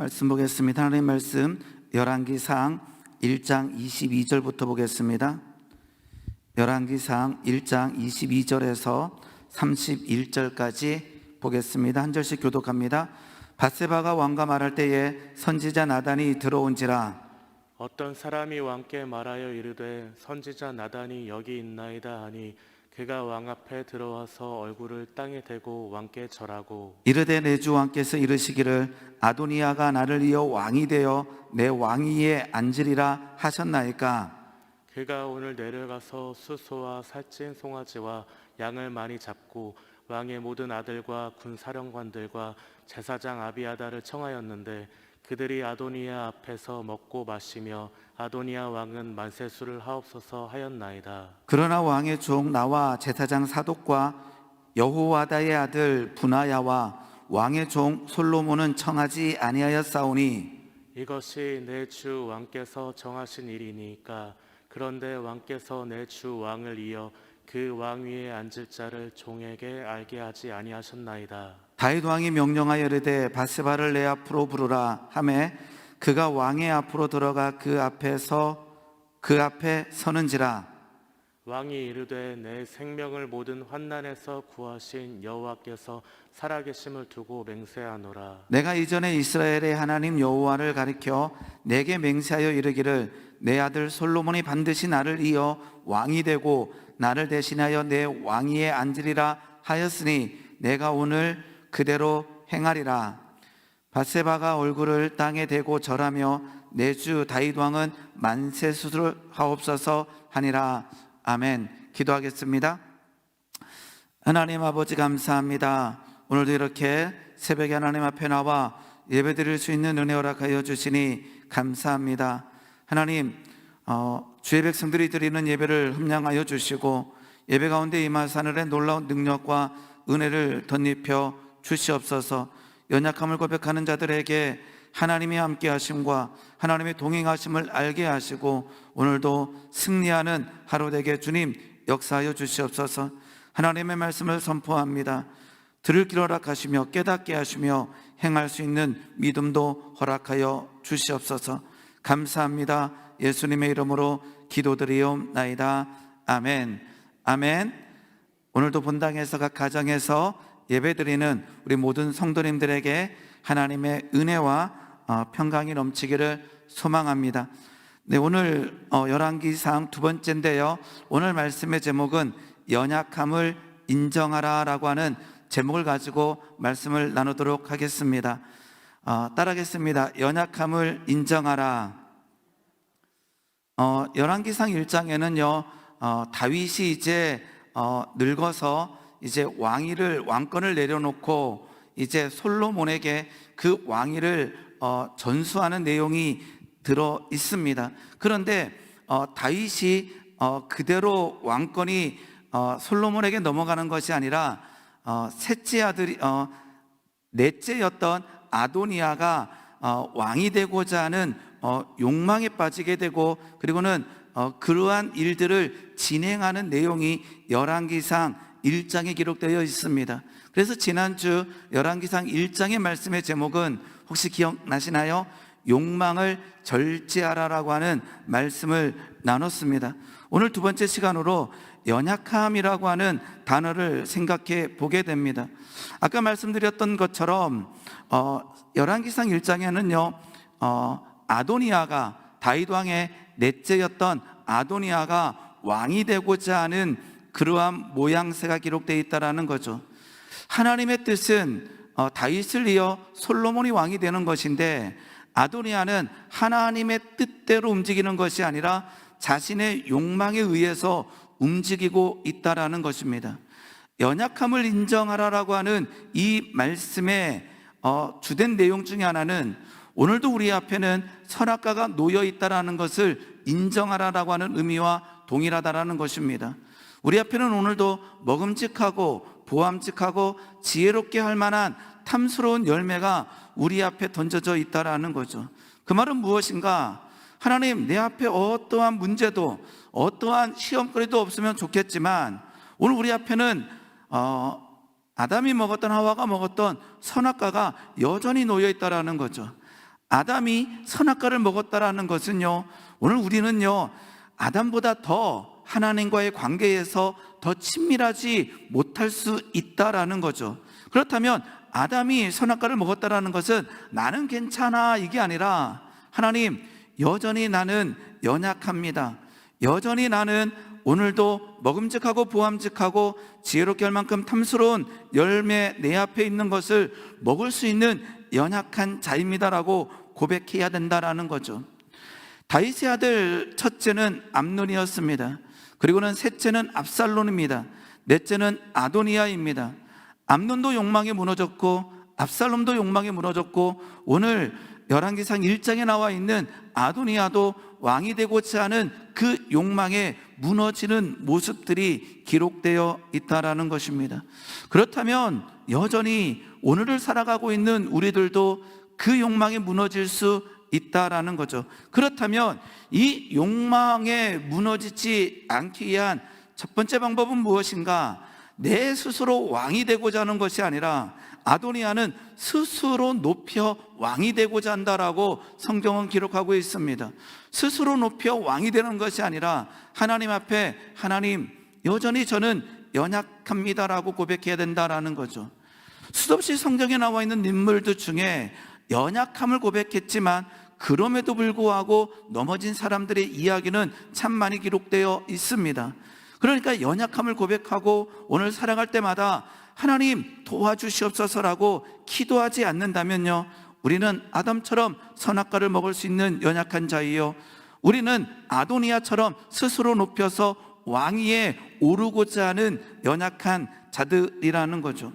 말씀 보겠습니다. 하나님 말씀 열왕기상 1장 22절부터 보겠습니다. 열왕기상 1장 22절에서 31절까지 보겠습니다. 한 절씩 교독합니다. 밧세바가 왕과 말할 때에 선지자 나단이 들어온지라. 어떤 사람이 왕께 말하여 이르되 선지자 나단이 여기 있나이다 하니 그가 왕 앞에 들어와서 얼굴을 땅에 대고 왕께 절하고 이르되 내 주 왕께서 이르시기를 아도니아가 나를 이어 왕이 되어 내 왕위에 앉으리라 하셨나이까. 그가 오늘 내려가서 수소와 살찐 송아지와 양을 많이 잡고 왕의 모든 아들과 군사령관들과 제사장 아비아다를 청하였는데 그들이 아도니아 앞에서 먹고 마시며 아도니아 왕은 만세수를 하옵소서 하였나이다. 그러나 왕의 종 나와 제사장 사독과 여호와다의 아들 분하야와 왕의 종 솔로몬은 청하지 아니하였사오니 이것이 내 주 왕께서 정하신 일이니까. 그런데 왕께서 내 주 왕을 이어 그 왕위에 앉을 자를 종에게 알게 하지 아니하셨나이다. 다윗 왕이 명령하여 이르되 밧세바를 내 앞으로 부르라 하매 그가 왕의 앞으로 들어가 그 앞에 서는지라. 왕이 이르되 내 생명을 모든 환난에서 구하신 여호와께서 살아계심을 두고 맹세하노라. 내가 이전에 이스라엘의 하나님 여호와를 가리켜 내게 맹세하여 이르기를 내 아들 솔로몬이 반드시 나를 이어 왕이 되고 나를 대신하여 내 왕위에 앉으리라 하였으니 내가 오늘 그대로 행하리라. 밧세바가 얼굴을 땅에 대고 절하며 내 주 다윗 왕은 만세수를 하옵소서 하니라. 아멘. 기도하겠습니다. 하나님 아버지 감사합니다. 오늘도 이렇게 새벽에 하나님 앞에 나와 예배드릴 수 있는 은혜 허락하여 주시니 감사합니다. 하나님, 주의 백성들이 드리는 예배를 흠량하여 주시고 예배 가운데 임하사 하늘의 놀라운 능력과 은혜를 덧입혀 주시옵소서. 연약함을 고백하는 자들에게 하나님이 함께 하심과 하나님의 동행하심을 알게 하시고 오늘도 승리하는 하루 되게 주님 역사하여 주시옵소서. 하나님의 말씀을 선포합니다. 들을 길 허락하시며 깨닫게 하시며 행할 수 있는 믿음도 허락하여 주시옵소서. 감사합니다. 예수님의 이름으로 기도드리옵나이다. 아멘. 아멘. 오늘도 본당에서 각 가정에서 예배드리는 우리 모든 성도님들에게 하나님의 은혜와 평강이 넘치기를 소망합니다. 네, 오늘 열왕기상 두 번째인데요. 오늘 말씀의 제목은 연약함을 인정하라라고 하는 제목을 가지고 말씀을 나누도록 하겠습니다. 따라하겠습니다. 연약함을 인정하라. 열왕기상 1장에는요 다윗이 이제 늙어서 이제 왕권을 내려놓고 이제 솔로몬에게 그 왕위를 전수하는 내용이 들어 있습니다. 그런데 다윗이 그대로 왕권이 솔로몬에게 넘어가는 것이 아니라 넷째였던 아도니아가 왕이 되고자 하는 욕망에 빠지게 되고 그리고는 그러한 일들을 진행하는 내용이 열왕기상 1장에 기록되어 있습니다. 그래서 지난주 열왕기상 1장의 말씀의 제목은 혹시 기억나시나요? 욕망을 절제하라라고 하는 말씀을 나눴습니다. 오늘 두 번째 시간으로 연약함이라고 하는 단어를 생각해 보게 됩니다. 아까 말씀드렸던 것처럼 열왕기상 1장에는요 아도니아가 다윗 왕의 넷째였던 아도니아가 왕이 되고자 하는 그러한 모양새가 기록되어 있다는 거죠. 하나님의 뜻은 다윗을 이어 솔로몬이 왕이 되는 것인데 아도니아는 하나님의 뜻대로 움직이는 것이 아니라 자신의 욕망에 의해서 움직이고 있다는 것입니다. 연약함을 인정하라라고 하는 이 말씀의 주된 내용 중에 하나는 오늘도 우리 앞에는 선악과가 놓여 있다는 것을 인정하라라고 하는 의미와 동일하다는 것입니다. 우리 앞에는 오늘도 먹음직하고 보암직하고 지혜롭게 할 만한 탐스러운 열매가 우리 앞에 던져져 있다는 거죠. 그 말은 무엇인가? 하나님, 내 앞에 어떠한 문제도 어떠한 시험거리도 없으면 좋겠지만 오늘 우리 앞에는 아담이 먹었던 하와가 먹었던 선악과가 여전히 놓여 있다는 거죠. 아담이 선악과를 먹었다라는 것은요, 오늘 우리는요 아담보다 더 하나님과의 관계에서 더 친밀하지 못할 수 있다라는 거죠. 그렇다면 아담이 선악과를 먹었다라는 것은 나는 괜찮아 이게 아니라, 하나님 여전히 나는 연약합니다. 여전히 나는 오늘도 먹음직하고 보암직하고 지혜롭게 할 만큼 탐스러운 열매 내 앞에 있는 것을 먹을 수 있는 연약한 자입니다라고 고백해야 된다라는 거죠. 다윗의 아들 첫째는 암논이었습니다. 그리고는 셋째는 압살롬입니다. 넷째는 아도니아입니다. 암논도 욕망에 무너졌고 압살롬도 욕망에 무너졌고, 오늘 열왕기상 1장에 나와 있는 아도니아도 왕이 되고자 하는 그 욕망에 무너지는 모습들이 기록되어 있다라는 것입니다. 그렇다면 여전히 오늘을 살아가고 있는 우리들도 그 욕망에 무너질 수 있다라는 거죠. 그렇다면 이 욕망에 무너지지 않기 위한 첫 번째 방법은 무엇인가? 내 스스로 왕이 되고자 하는 것이 아니라, 아도니아는 스스로 높여 왕이 되고자 한다라고 성경은 기록하고 있습니다. 스스로 높여 왕이 되는 것이 아니라 하나님 앞에, 하나님 여전히 저는 연약합니다라고 고백해야 된다라는 거죠. 수없이 성경에 나와 있는 인물들 중에 연약함을 고백했지만 그럼에도 불구하고 넘어진 사람들의 이야기는 참 많이 기록되어 있습니다. 그러니까 연약함을 고백하고 오늘 살아갈 때마다 하나님 도와주시옵소서라고 기도하지 않는다면요, 우리는 아담처럼 선악과를 먹을 수 있는 연약한 자이요, 우리는 아도니아처럼 스스로 높여서 왕위에 오르고자 하는 연약한 자들이라는 거죠.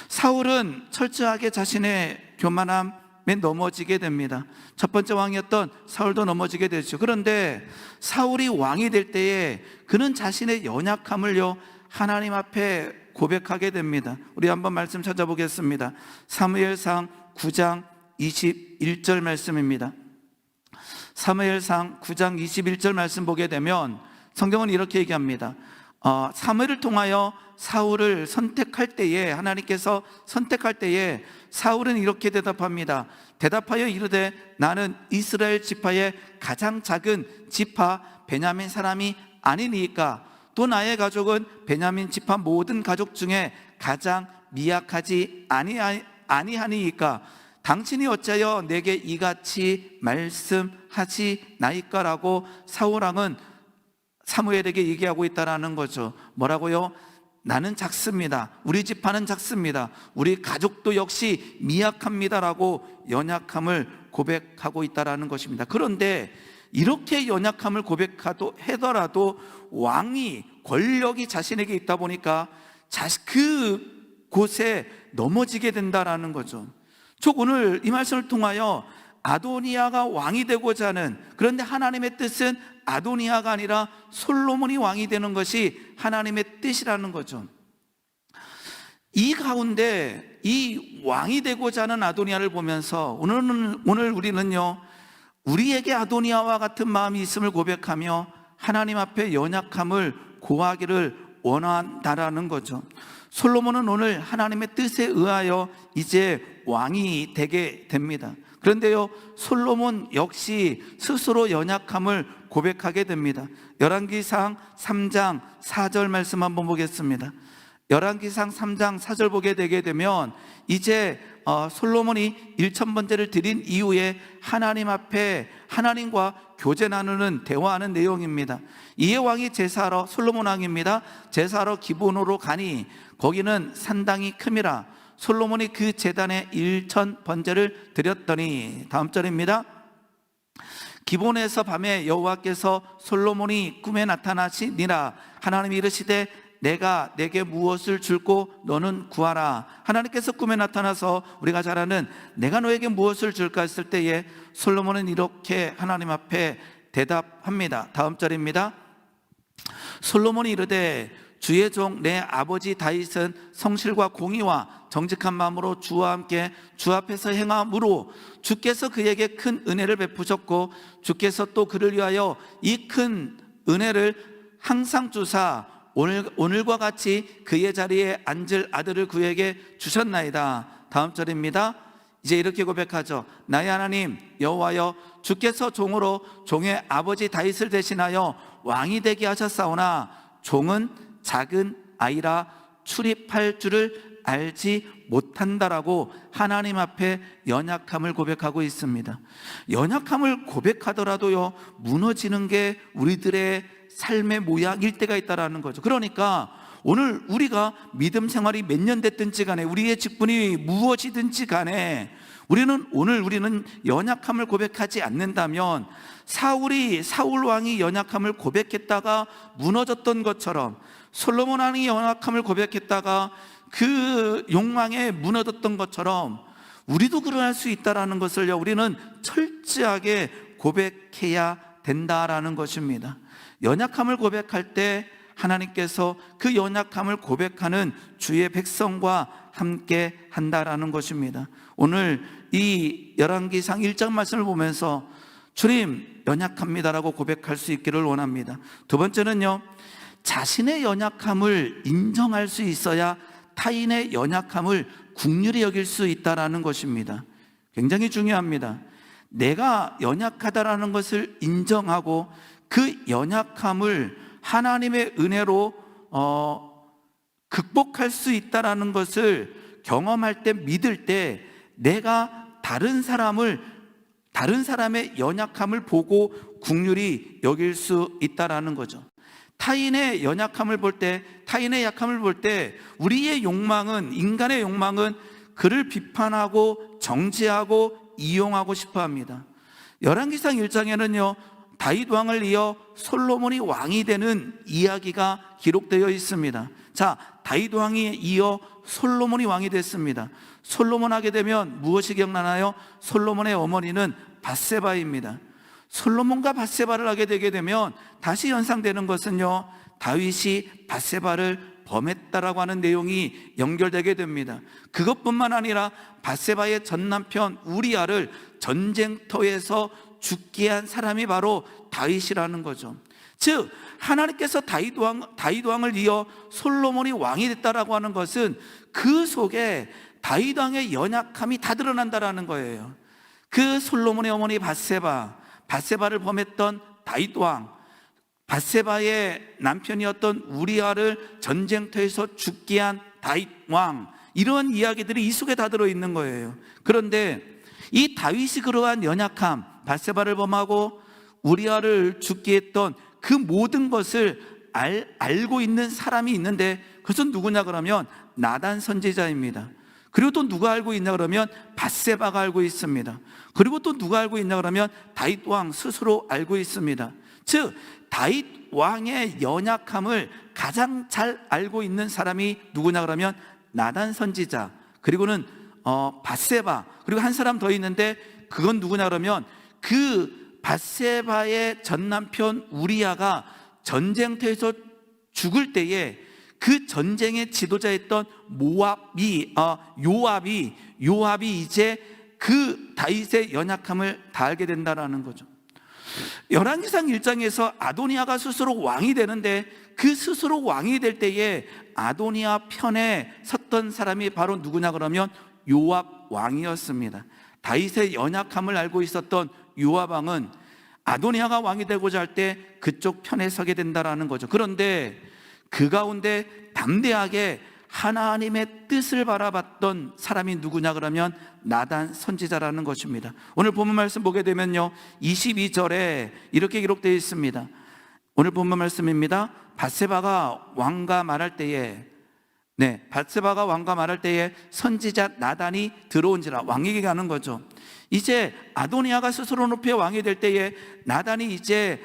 사울은 철저하게 자신의 교만함에 넘어지게 됩니다. 첫 번째 왕이었던 사울도 넘어지게 되죠. 그런데 사울이 왕이 될 때에 그는 자신의 연약함을요 하나님 앞에 고백하게 됩니다. 우리 한번 말씀 찾아보겠습니다. 사무엘상 9장 21절 말씀입니다. 사무엘상 9장 21절 말씀 보게 되면 성경은 이렇게 얘기합니다. 사무엘을 통하여 사울을 선택할 때에, 하나님께서 선택할 때에 사울은 이렇게 대답합니다. 대답하여 이르되 나는 이스라엘 지파의 가장 작은 지파 베냐민 사람이 아니니까, 또 나의 가족은 베냐민 지파 모든 가족 중에 가장 미약하지 아니하니까 당신이 어찌하여 내게 이같이 말씀하시나이까라고 사울왕은 사무엘에게 얘기하고 있다라는 거죠. 뭐라고요? 나는 작습니다. 우리 지파는 작습니다. 우리 가족도 역시 미약합니다라고 연약함을 고백하고 있다라는 것입니다. 그런데 이렇게 연약함을 고백하더라도 왕이, 권력이 자신에게 있다 보니까 그 곳에 넘어지게 된다라는 거죠. 즉 오늘 이 말씀을 통하여 아도니아가 왕이 되고자 하는, 그런데 하나님의 뜻은 아도니아가 아니라 솔로몬이 왕이 되는 것이 하나님의 뜻이라는 거죠. 이 가운데 이 왕이 되고자 하는 아도니아를 보면서 오늘 우리는요, 우리에게 아도니아와 같은 마음이 있음을 고백하며 하나님 앞에 연약함을 고하기를 원한다라는 거죠. 솔로몬은 오늘 하나님의 뜻에 의하여 이제 왕이 되게 됩니다. 그런데요, 솔로몬 역시 스스로 연약함을 고백하게 됩니다. 열왕기상 3장 4절 말씀 한번 보겠습니다. 열왕기상 3장 4절 보게 되게 되면 이제 솔로몬이 1000번제를 드린 이후에 하나님 앞에 하나님과 교제 나누는, 대화하는 내용입니다. 이에 왕이 제사하러, 솔로몬 왕입니다, 제사하러 기브온으로 가니 거기는 산당이 큼이라. 솔로몬이 그 제단에 1000번제를 드렸더니, 다음 절입니다. 기브온에서 밤에 여호와께서 솔로몬이 꿈에 나타나시니라. 하나님이 이르시되 내가 내게 무엇을 줄고 너는 구하라. 하나님께서 꿈에 나타나서 우리가 잘 아는 내가 너에게 무엇을 줄까 했을 때에 솔로몬은 이렇게 하나님 앞에 대답합니다. 다음 절입니다. 솔로몬이 이르되 주의 종 내 아버지 다윗은 성실과 공의와 정직한 마음으로 주와 함께 주 앞에서 행함으로 주께서 그에게 큰 은혜를 베푸셨고 주께서 또 그를 위하여 이 큰 은혜를 항상 주사 오늘과 같이 그의 자리에 앉을 아들을 그에게 주셨나이다. 다음 절입니다. 이제 이렇게 고백하죠. 나의 하나님 여호와여, 주께서 종으로 종의 아버지 다윗을 대신하여 왕이 되게 하셨사오나 종은 작은 아이라 출입할 줄을 알지 못한다라고 하나님 앞에 연약함을 고백하고 있습니다. 연약함을 고백하더라도요, 무너지는 게 우리들의 삶의 모양일 때가 있다라는 거죠. 그러니까 오늘 우리가 믿음 생활이 몇 년 됐든지 간에, 우리의 직분이 무엇이든지 간에 우리는 연약함을 고백하지 않는다면 사울 왕이 연약함을 고백했다가 무너졌던 것처럼, 솔로몬 왕이 연약함을 고백했다가 그 욕망에 무너졌던 것처럼 우리도 그러할 수 있다라는 것을요, 우리는 철저하게 고백해야 된다라는 것입니다. 연약함을 고백할 때 하나님께서 그 연약함을 고백하는 주의 백성과 함께 한다라는 것입니다. 오늘 이 열왕기상 1장 말씀을 보면서 주님 연약합니다라고 고백할 수 있기를 원합니다. 두 번째는요, 자신의 연약함을 인정할 수 있어야 타인의 연약함을 긍휼히 여길 수 있다라는 것입니다. 굉장히 중요합니다. 내가 연약하다라는 것을 인정하고 그 연약함을 하나님의 은혜로 극복할 수 있다라는 것을 경험할 때, 믿을 때 내가 다른 사람의 연약함을 보고 긍휼히 여길 수 있다라는 거죠. 타인의 연약함을 볼 때, 타인의 약함을 볼 때 우리의 욕망은, 인간의 욕망은 그를 비판하고 정죄하고 이용하고 싶어 합니다. 열왕기상 1장에는요 다윗 왕을 이어 솔로몬이 왕이 되는 이야기가 기록되어 있습니다. 자, 다윗 왕이 이어 솔로몬이 왕이 됐습니다. 솔로몬 하게 되면 무엇이 기억나나요? 솔로몬의 어머니는 밧세바입니다. 솔로몬과 밧세바를 하게 되게 되면 다시 연상되는 것은요, 다윗이 밧세바를 범했다라고 하는 내용이 연결되게 됩니다. 그것뿐만 아니라 밧세바의 전 남편 우리아를 전쟁터에서 죽게 한 사람이 바로 다윗이라는 거죠. 즉 하나님께서 다윗 왕을 이어 솔로몬이 왕이 됐다라고 하는 것은 그 속에 다윗 왕의 연약함이 다 드러난다라는 거예요. 그 솔로몬의 어머니 밧세바를 범했던 다윗 왕, 밧세바의 남편이었던 우리아를 전쟁터에서 죽게 한 다윗 왕, 이런 이야기들이 이 속에 다 들어있는 거예요. 그런데 이 다윗이 그러한 연약함, 밧세바를 범하고 우리아를 죽게 했던 그 모든 것을 알고 있는 사람이 있는데, 그것은 누구냐 그러면 나단 선지자입니다. 그리고 또 누가 알고 있냐 그러면 밧세바가 알고 있습니다. 그리고 또 누가 알고 있냐 그러면 다윗 왕 스스로 알고 있습니다. 즉 다윗 왕의 연약함을 가장 잘 알고 있는 사람이 누구냐 그러면 나단 선지자, 그리고는 밧세바, 그리고 한 사람 더 있는데 그건 누구냐 그러면 그 밧세바의 전 남편 우리아가 전쟁터에서 죽을 때에 그 전쟁의 지도자였던 요압이 이제 그 다윗의 연약함을 다 알게 된다라는 거죠. 열왕기상 1장에서 아도니아가 스스로 왕이 되는데, 그 스스로 왕이 될 때에 아도니아 편에 섰던 사람이 바로 누구냐 그러면 요압 왕이었습니다. 다윗의 연약함을 알고 있었던 요압 왕은 아도니아가 왕이 되고자 할 때 그쪽 편에 서게 된다라는 거죠. 그런데 그 가운데 담대하게 하나님의 뜻을 바라봤던 사람이 누구냐 그러면 나단 선지자라는 것입니다. 오늘 본문 말씀 보게 되면요 22절에 이렇게 기록되어 있습니다. 오늘 본문 말씀입니다. 밧세바가 왕과 말할 때에 선지자 나단이 들어온지라, 왕에게 가는 거죠. 이제 아도니아가 스스로 높이 왕이 될 때에 나단이 이제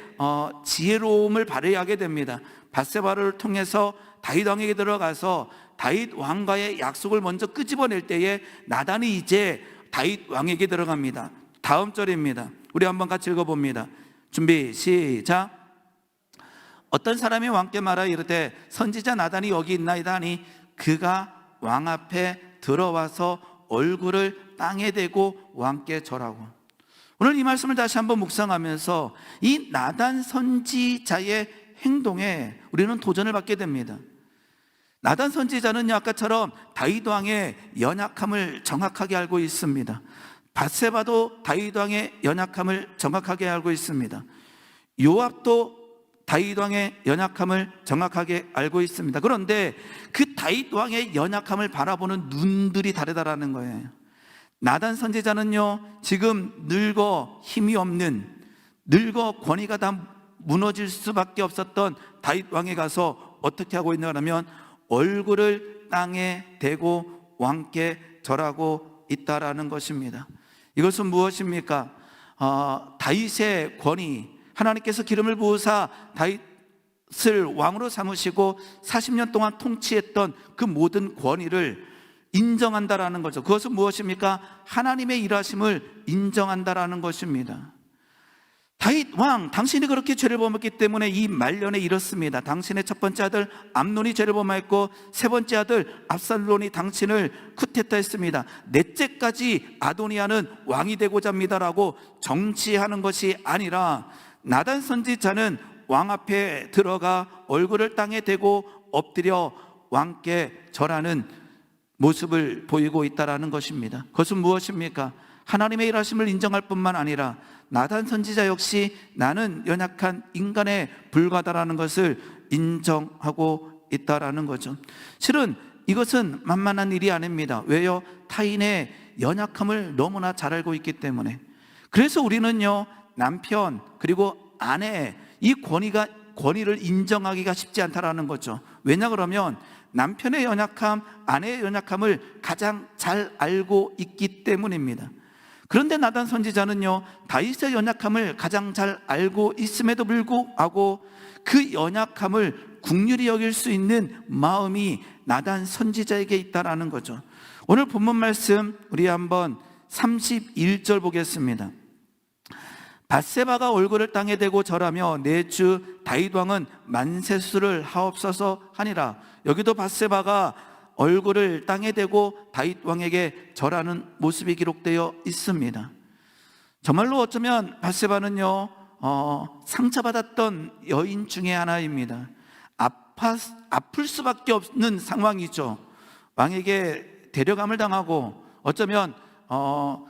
지혜로움을 발휘하게 됩니다. 밧세바를 통해서 다윗 왕에게 들어가서 다윗 왕과의 약속을 먼저 끄집어낼 때에 나단이 이제 다윗 왕에게 들어갑니다. 다음 절입니다. 우리 한번 같이 읽어봅니다. 준비 시작. 어떤 사람이 왕께 말하여 이르되 선지자 나단이 여기 있나이다 하니 그가 왕 앞에 들어와서 얼굴을 땅에 대고 왕께 절하고. 오늘 이 말씀을 다시 한번 묵상하면서 이 나단 선지자의 행동에 우리는 도전을 받게 됩니다. 나단 선지자는요, 아까처럼 다윗 왕의 연약함을 정확하게 알고 있습니다. 밧세바도 다윗 왕의 연약함을 정확하게 알고 있습니다. 요압도 다윗 왕의 연약함을 정확하게 알고 있습니다. 그런데 그 다윗 왕의 연약함을 바라보는 눈들이 다르다라는 거예요. 나단 선지자는요, 지금 늙어 힘이 없는, 늙어 권위가 다 무너질 수밖에 없었던 다윗 왕에 가서 어떻게 하고 있냐면 얼굴을 땅에 대고 왕께 절하고 있다라는 것입니다. 이것은 무엇입니까? 다윗의 권위, 하나님께서 기름을 부으사 다윗을 왕으로 삼으시고 40년 동안 통치했던 그 모든 권위를 인정한다라는 거죠. 그것은 무엇입니까? 하나님의 일하심을 인정한다라는 것입니다. 다윗 왕, 당신이 그렇게 죄를 범했기 때문에 이 말년에 이렇습니다. 당신의 첫 번째 아들 암논이 죄를 범했고 세 번째 아들 압살론이 당신을 쿠데타 했습니다. 넷째까지 아도니아는 왕이 되고자 합니다라고 정치하는 것이 아니라 나단 선지자는 왕 앞에 들어가 얼굴을 땅에 대고 엎드려 왕께 절하는 모습을 보이고 있다라는 것입니다. 그것은 무엇입니까? 하나님의 일하심을 인정할 뿐만 아니라 나단 선지자 역시 나는 연약한 인간에 불과하다라는 것을 인정하고 있다라는 거죠. 실은 이것은 만만한 일이 아닙니다. 왜요? 타인의 연약함을 너무나 잘 알고 있기 때문에. 그래서 우리는요, 남편 그리고 아내 이 권위를 인정하기가 쉽지 않다라는 거죠. 왜냐 그러면 남편의 연약함, 아내의 연약함을 가장 잘 알고 있기 때문입니다. 그런데 나단 선지자는요, 다윗의 연약함을 가장 잘 알고 있음에도 불구하고 그 연약함을 긍휼히 여길 수 있는 마음이 나단 선지자에게 있다라는 거죠. 오늘 본문 말씀 우리 한번 31절 보겠습니다. 밧세바가 얼굴을 땅에 대고 절하며 내 주 다윗 왕은 만세수를 하옵소서 하니라. 여기도 밧세바가 얼굴을 땅에 대고 다윗 왕에게 절하는 모습이 기록되어 있습니다. 정말로 어쩌면 밧세바는요, 상처받았던 여인 중에 하나입니다. 아플 수밖에 없는 상황이죠. 왕에게 데려감을 당하고 어쩌면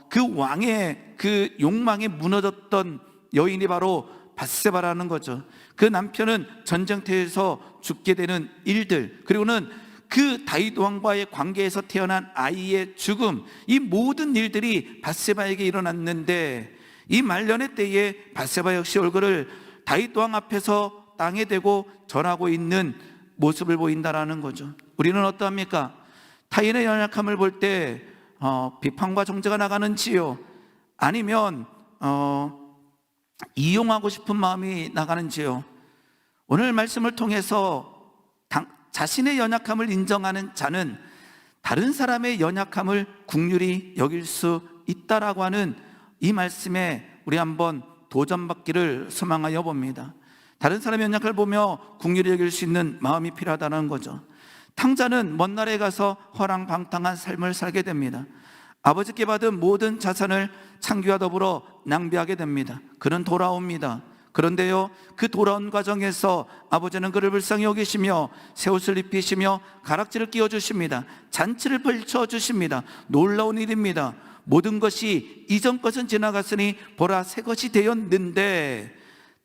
그 왕의 그 욕망에 무너졌던 여인이 바로 밧세바라는 거죠. 그 남편은 전쟁터에서 죽게 되는 일들, 그리고는 그 다윗 왕과의 관계에서 태어난 아이의 죽음, 이 모든 일들이 밧세바에게 일어났는데 이 말년의 때에 밧세바 역시 얼굴을 다윗 왕 앞에서 땅에 대고 절하고 있는 모습을 보인다라는 거죠. 우리는 어떠합니까? 타인의 연약함을 볼 때 비판과 정죄가 나가는지요? 아니면 이용하고 싶은 마음이 나가는지요? 오늘 말씀을 통해서 자신의 연약함을 인정하는 자는 다른 사람의 연약함을 긍휼히 여길 수 있다라고 하는 이 말씀에 우리 한번 도전받기를 소망하여 봅니다. 다른 사람의 연약함을 보며 긍휼히 여길 수 있는 마음이 필요하다는 거죠. 탕자는 먼 나라에 가서 허랑방탕한 삶을 살게 됩니다. 아버지께 받은 모든 자산을 창기와 더불어 낭비하게 됩니다. 그는 돌아옵니다. 그런데요, 그 돌아온 과정에서 아버지는 그를 불쌍히 여기시며 새 옷을 입히시며 가락지를 끼워주십니다. 잔치를 펼쳐주십니다. 놀라운 일입니다. 모든 것이 이전 것은 지나갔으니 보라 새 것이 되었는데,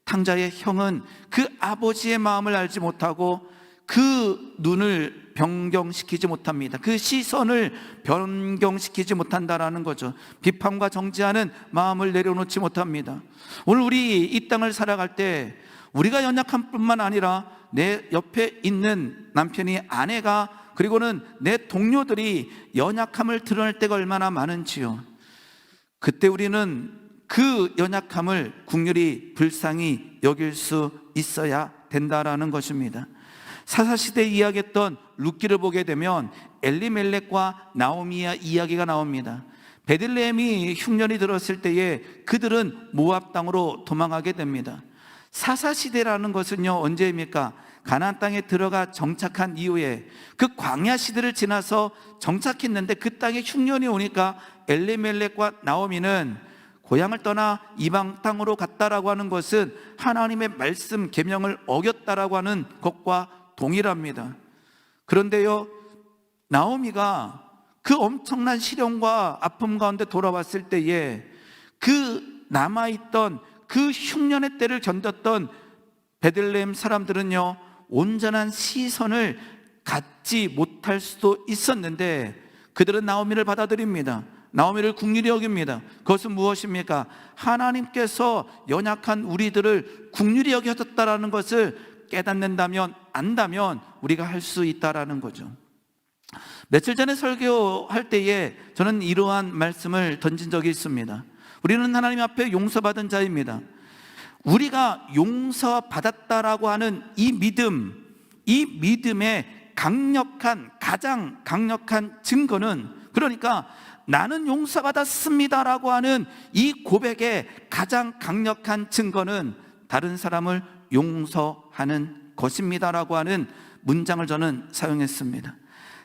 탕자의 형은 그 아버지의 마음을 알지 못하고 그 눈을 변경시키지 못합니다. 그 시선을 변경시키지 못한다라는 거죠. 비판과 정죄하는 마음을 내려놓지 못합니다. 오늘 우리 이 땅을 살아갈 때 우리가 연약한 뿐만 아니라 내 옆에 있는 남편이, 아내가, 그리고는 내 동료들이 연약함을 드러낼 때가 얼마나 많은지요. 그때 우리는 그 연약함을 긍휼히 불쌍히 여길 수 있어야 된다라는 것입니다. 사사시대에 이야기했던 룻기를 보게 되면 엘리멜렉과 나오미의 이야기가 나옵니다. 베들레헴이 흉년이 들었을 때에 그들은 모압 땅으로 도망하게 됩니다. 사사시대라는 것은요, 언제입니까? 가나안 땅에 들어가 정착한 이후에 그 광야 시대를 지나서 정착했는데 그 땅에 흉년이 오니까 엘리멜렉과 나오미는 고향을 떠나 이방 땅으로 갔다라고 하는 것은 하나님의 말씀 계명을 어겼다라고 하는 것과 동일합니다. 그런데요, 나오미가 그 엄청난 시련과 아픔 가운데 돌아왔을 때에 그 남아있던 그 흉년의 때를 견뎠던 베들레헴 사람들은요, 온전한 시선을 갖지 못할 수도 있었는데 그들은 나오미를 받아들입니다. 나오미를 긍휼히 여깁니다. 그것은 무엇입니까? 하나님께서 연약한 우리들을 긍휼히 여겨졌다라는 것을 깨닫는다면, 안다면 우리가 할 수 있다라는 거죠. 며칠 전에 설교할 때에 저는 이러한 말씀을 던진 적이 있습니다. 우리는 하나님 앞에 용서받은 자입니다. 우리가 용서받았다라고 하는 이 믿음, 이 믿음의 가장 강력한 증거는, 그러니까 나는 용서받았습니다라고 하는 이 고백의 가장 강력한 증거는 다른 사람을 용서하는 것입니다라고 하는 문장을 저는 사용했습니다.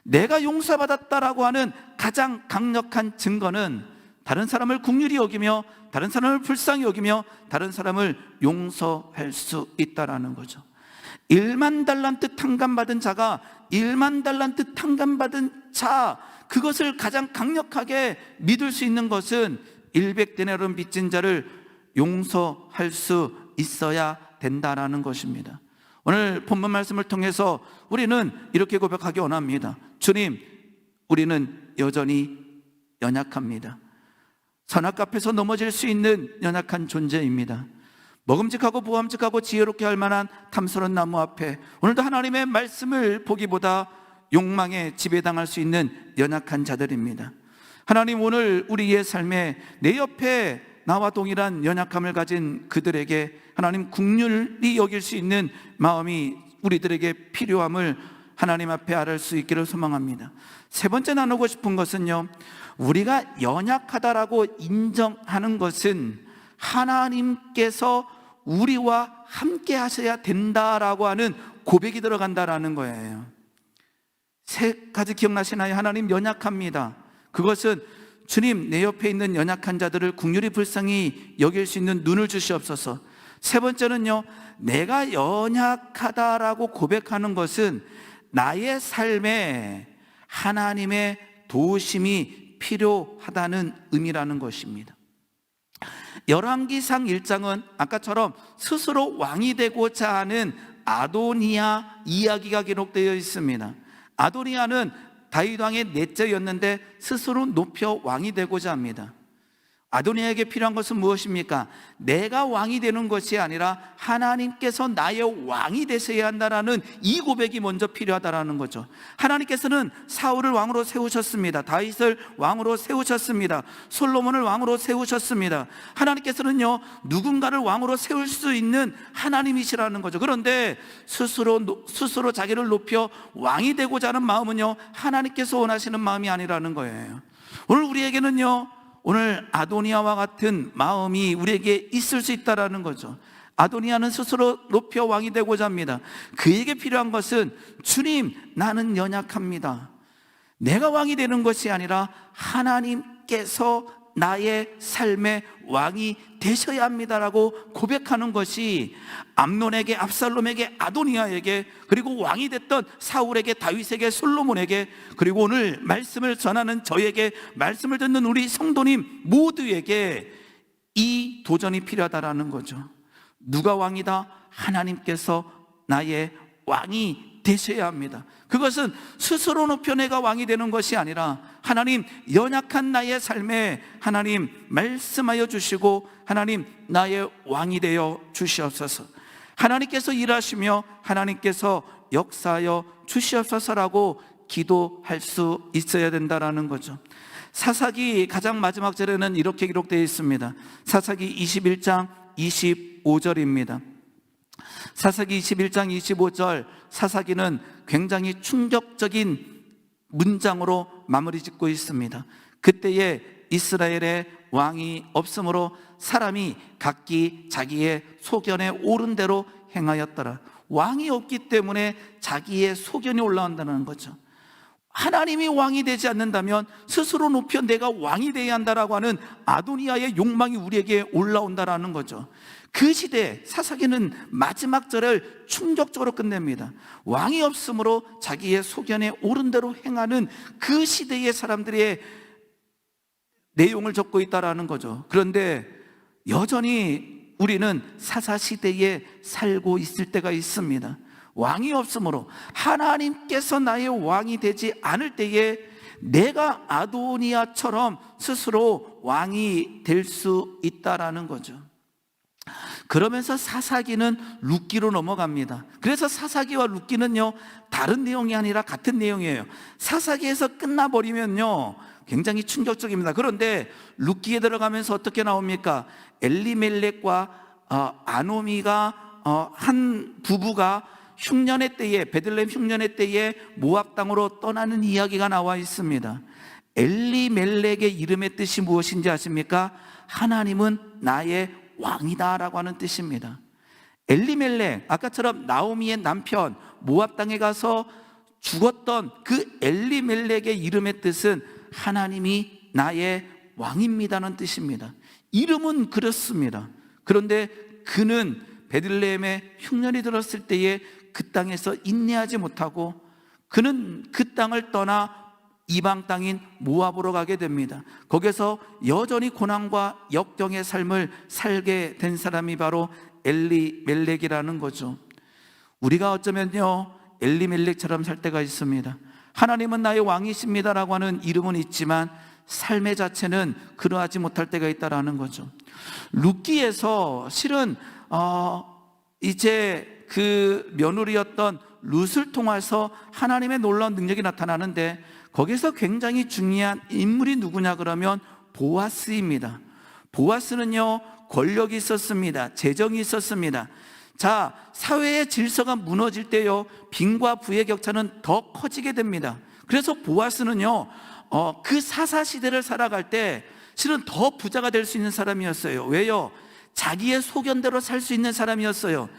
내가 용서받았다라고 하는 가장 강력한 증거는 다른 사람을 긍휼히 여기며, 다른 사람을 불쌍히 여기며, 다른 사람을 용서할 수 있다라는 거죠. 1만 달란트 탕감받은 자가 1만 달란트 탕감받은 자, 그것을 가장 강력하게 믿을 수 있는 것은 100데나리온 빚진 자를 용서할 수 있어야 된다라는 것입니다. 오늘 본문 말씀을 통해서 우리는 이렇게 고백하기 원합니다. 주님, 우리는 여전히 연약합니다. 선악 앞에서 넘어질 수 있는 연약한 존재입니다. 먹음직하고 보암직하고 지혜롭게 할 만한 탐스러운 나무 앞에 오늘도 하나님의 말씀을 보기보다 욕망에 지배당할 수 있는 연약한 자들입니다. 하나님, 오늘 우리의 삶에 내 옆에 나와 동일한 연약함을 가진 그들에게 하나님 긍휼히 여길 수 있는 마음이 우리들에게 필요함을 하나님 앞에 알을 수 있기를 소망합니다. 세 번째 나누고 싶은 것은요, 우리가 연약하다라고 인정하는 것은 하나님께서 우리와 함께 하셔야 된다라고 하는 고백이 들어간다라는 거예요. 세 가지 기억나시나요? 하나님, 연약합니다. 그것은 주님, 내 옆에 있는 연약한 자들을 긍휼히 불쌍히 여길 수 있는 눈을 주시옵소서. 세 번째는요, 내가 연약하다라고 고백하는 것은 나의 삶에 하나님의 도우심이 필요하다는 의미라는 것입니다. 열왕기상 1장은 아까처럼 스스로 왕이 되고자 하는 아도니아 이야기가 기록되어 있습니다. 아도니아는 다윗 왕의 넷째였는데 스스로 높여 왕이 되고자 합니다. 아도니아에게 필요한 것은 무엇입니까? 내가 왕이 되는 것이 아니라 하나님께서 나의 왕이 되셔야 한다라는 이 고백이 먼저 필요하다라는 거죠. 하나님께서는 사울을 왕으로 세우셨습니다. 다윗을 왕으로 세우셨습니다. 솔로몬을 왕으로 세우셨습니다. 하나님께서는요, 누군가를 왕으로 세울 수 있는 하나님이시라는 거죠. 그런데 스스로 자기를 높여 왕이 되고자 하는 마음은요, 하나님께서 원하시는 마음이 아니라는 거예요. 오늘 우리에게는요, 오늘 아도니아와 같은 마음이 우리에게 있을 수 있다라는 거죠. 아도니아는 스스로 높여 왕이 되고자 합니다. 그에게 필요한 것은 주님, 나는 연약합니다. 내가 왕이 되는 것이 아니라 하나님께서 나의 삶의 왕이 되셔야 합니다라고 고백하는 것이 암논에게, 압살롬에게, 아도니아에게, 그리고 왕이 됐던 사울에게, 다윗에게, 솔로몬에게, 그리고 오늘 말씀을 전하는 저에게, 말씀을 듣는 우리 성도님 모두에게 이 도전이 필요하다라는 거죠. 누가 왕이다? 하나님께서 나의 왕이 되셔야 합니다. 그것은 스스로 높여 내가 왕이 되는 것이 아니라 하나님, 연약한 나의 삶에 하나님 말씀하여 주시고 하나님 나의 왕이 되어 주시옵소서. 하나님께서 일하시며 하나님께서 역사하여 주시옵소서라고 기도할 수 있어야 된다라는 거죠. 사사기 가장 마지막 절에는 이렇게 기록되어 있습니다. 사사기 21장 25절입니다. 사사기 21장 25절, 사사기는 굉장히 충격적인 문장으로 마무리 짓고 있습니다. 그때에 이스라엘에 왕이 없으므로 사람이 각기 자기의 소견에 옳은 대로 행하였더라. 왕이 없기 때문에 자기의 소견이 올라온다는 거죠. 하나님이 왕이 되지 않는다면 스스로 높여 내가 왕이 되어야 한다라고 하는 아도니아의 욕망이 우리에게 올라온다라는 거죠. 그 시대에 사사기는 마지막 절을 충격적으로 끝냅니다. 왕이 없으므로 자기의 소견에 옳은 대로 행하는 그 시대의 사람들의 내용을 적고 있다라는 거죠. 그런데 여전히 우리는 사사시대에 살고 있을 때가 있습니다. 왕이 없으므로 하나님께서 나의 왕이 되지 않을 때에 내가 아도니아처럼 스스로 왕이 될 수 있다라는 거죠. 그러면서 사사기는 룻기로 넘어갑니다. 그래서 사사기와 룻기는요, 다른 내용이 아니라 같은 내용이에요. 사사기에서 끝나버리면요, 굉장히 충격적입니다. 그런데 룻기에 들어가면서 어떻게 나옵니까? 엘리멜렉과 아노미가 한 부부가 흉년의 때에, 베들레헴 흉년의 때에 모압 땅으로 떠나는 이야기가 나와 있습니다. 엘리멜렉의 이름의 뜻이 무엇인지 아십니까? 하나님은 나의 왕이다 라고 하는 뜻입니다. 엘리멜렉, 아까처럼 나오미의 남편, 모압 땅에 가서 죽었던 그 엘리멜렉의 이름의 뜻은 하나님이 나의 왕입니다는 뜻입니다. 이름은 그렇습니다. 그런데 그는 베들레헴에 흉년이 들었을 때에 그 땅에서 인내하지 못하고 그는 그 땅을 떠나 이방 땅인 모압으로 가게 됩니다. 거기서 여전히 고난과 역경의 삶을 살게 된 사람이 바로 엘리멜렉이라는 거죠. 우리가 어쩌면요, 엘리멜렉처럼 살 때가 있습니다. 하나님은 나의 왕이십니다라고 하는 이름은 있지만 삶의 자체는 그러하지 못할 때가 있다라는 거죠. 룻기에서 실은 이제 그 며느리였던 룻을 통해서 하나님의 놀라운 능력이 나타나는데, 거기서 굉장히 중요한 인물이 누구냐 그러면 보아스입니다. 보아스는요, 권력이 있었습니다. 재정이 있었습니다. 자, 사회의 질서가 무너질 때요, 빈과 부의 격차는 더 커지게 됩니다. 그래서 보아스는요, 그 사사시대를 살아갈 때 실은 더 부자가 될 수 있는 사람이었어요. 왜요? 자기의 소견대로 살 수 있는 사람이었어요.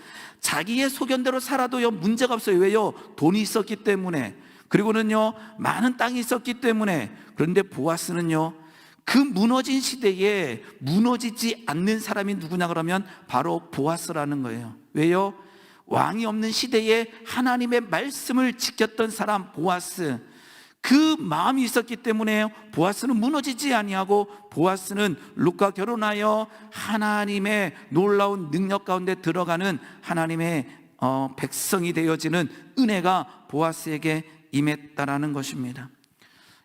자기의 소견대로 살아도요, 문제가 없어요. 왜요? 돈이 있었기 때문에. 그리고는요, 많은 땅이 있었기 때문에. 그런데 보아스는요, 그 무너진 시대에 무너지지 않는 사람이 누구냐 그러면 바로 보아스라는 거예요. 왜요? 왕이 없는 시대에 하나님의 말씀을 지켰던 사람 보아스, 그 마음이 있었기 때문에 보아스는 무너지지 아니하고, 보아스는 룻과 결혼하여 하나님의 놀라운 능력 가운데 들어가는 하나님의 백성이 되어지는 은혜가 보아스에게 임했다라는 것입니다.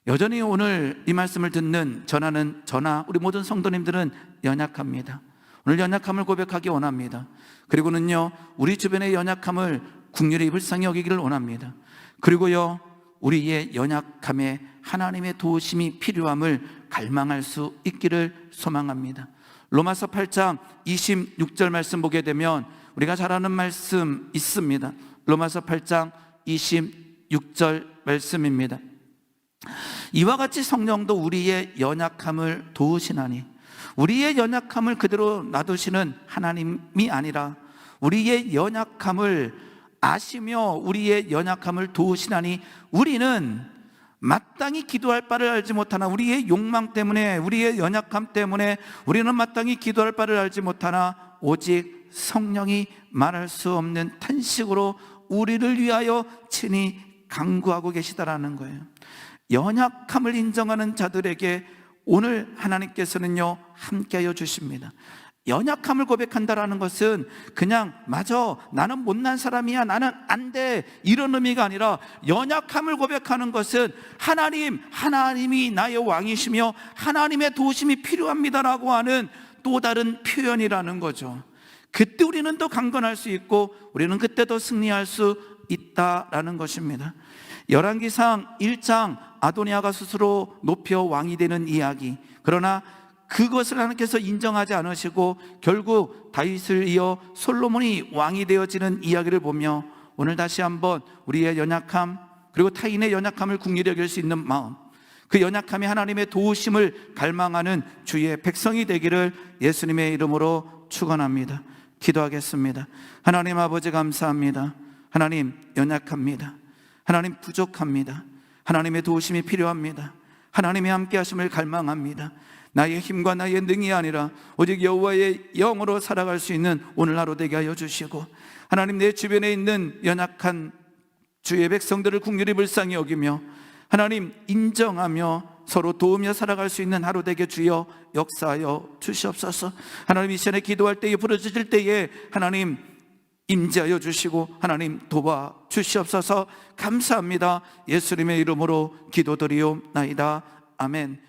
여전히 오늘 이 말씀을 듣는 저나 우리 모든 성도님들은 연약합니다. 오늘 연약함을 고백하기 원합니다. 그리고는요, 우리 주변의 연약함을 긍휼히 불쌍히 여기기를 원합니다. 그리고요, 우리의 연약함에 하나님의 도우심이 필요함을 갈망할 수 있기를 소망합니다. 로마서 8장 26절 말씀 보게 되면 우리가 잘 아는 말씀 있습니다. 로마서 8장 26절 말씀입니다. 이와 같이 성령도 우리의 연약함을 도우시나니, 우리의 연약함을 그대로 놔두시는 하나님이 아니라 우리의 연약함을 아시며 우리의 연약함을 도우시나니, 우리는 마땅히 기도할 바를 알지 못하나, 우리의 욕망 때문에, 우리의 연약함 때문에 우리는 마땅히 기도할 바를 알지 못하나 오직 성령이 말할 수 없는 탄식으로 우리를 위하여 친히 간구하고 계시다라는 거예요. 연약함을 인정하는 자들에게 오늘 하나님께서는요, 함께하여 주십니다. 연약함을 고백한다라는 것은 그냥 맞아, 나는 못난 사람이야, 나는 안 돼, 이런 의미가 아니라, 연약함을 고백하는 것은 하나님이 나의 왕이시며 하나님의 도우심이 필요합니다라고 하는 또 다른 표현이라는 거죠. 그때 우리는 더 강건할 수 있고 우리는 그때 더 승리할 수 있다라는 것입니다. 열왕기상 1장 아도니아가 스스로 높여 왕이 되는 이야기, 그러나 그것을 하나님께서 인정하지 않으시고 결국 다윗을 이어 솔로몬이 왕이 되어지는 이야기를 보며 오늘 다시 한번 우리의 연약함, 그리고 타인의 연약함을 긍휼히 여길 수 있는 마음, 그 연약함이 하나님의 도우심을 갈망하는 주의 백성이 되기를 예수님의 이름으로 축원합니다. 기도하겠습니다. 하나님 아버지 감사합니다. 하나님 연약합니다. 하나님 부족합니다. 하나님의 도우심이 필요합니다. 하나님의 함께 하심을 갈망합니다. 나의 힘과 나의 능이 아니라 오직 여호와의 영으로 살아갈 수 있는 오늘 하루 되게 하여 주시고, 하나님 내 주변에 있는 연약한 주의 백성들을 긍휼히 불쌍히 여기며 하나님 인정하며 서로 도우며 살아갈 수 있는 하루 되게 주여 역사하여 주시옵소서. 하나님 이 시간에 기도할 때에 부르짖을 때에 하나님 임재하여 주시고 하나님 도와 주시옵소서. 감사합니다. 예수님의 이름으로 기도드리옵나이다. 아멘.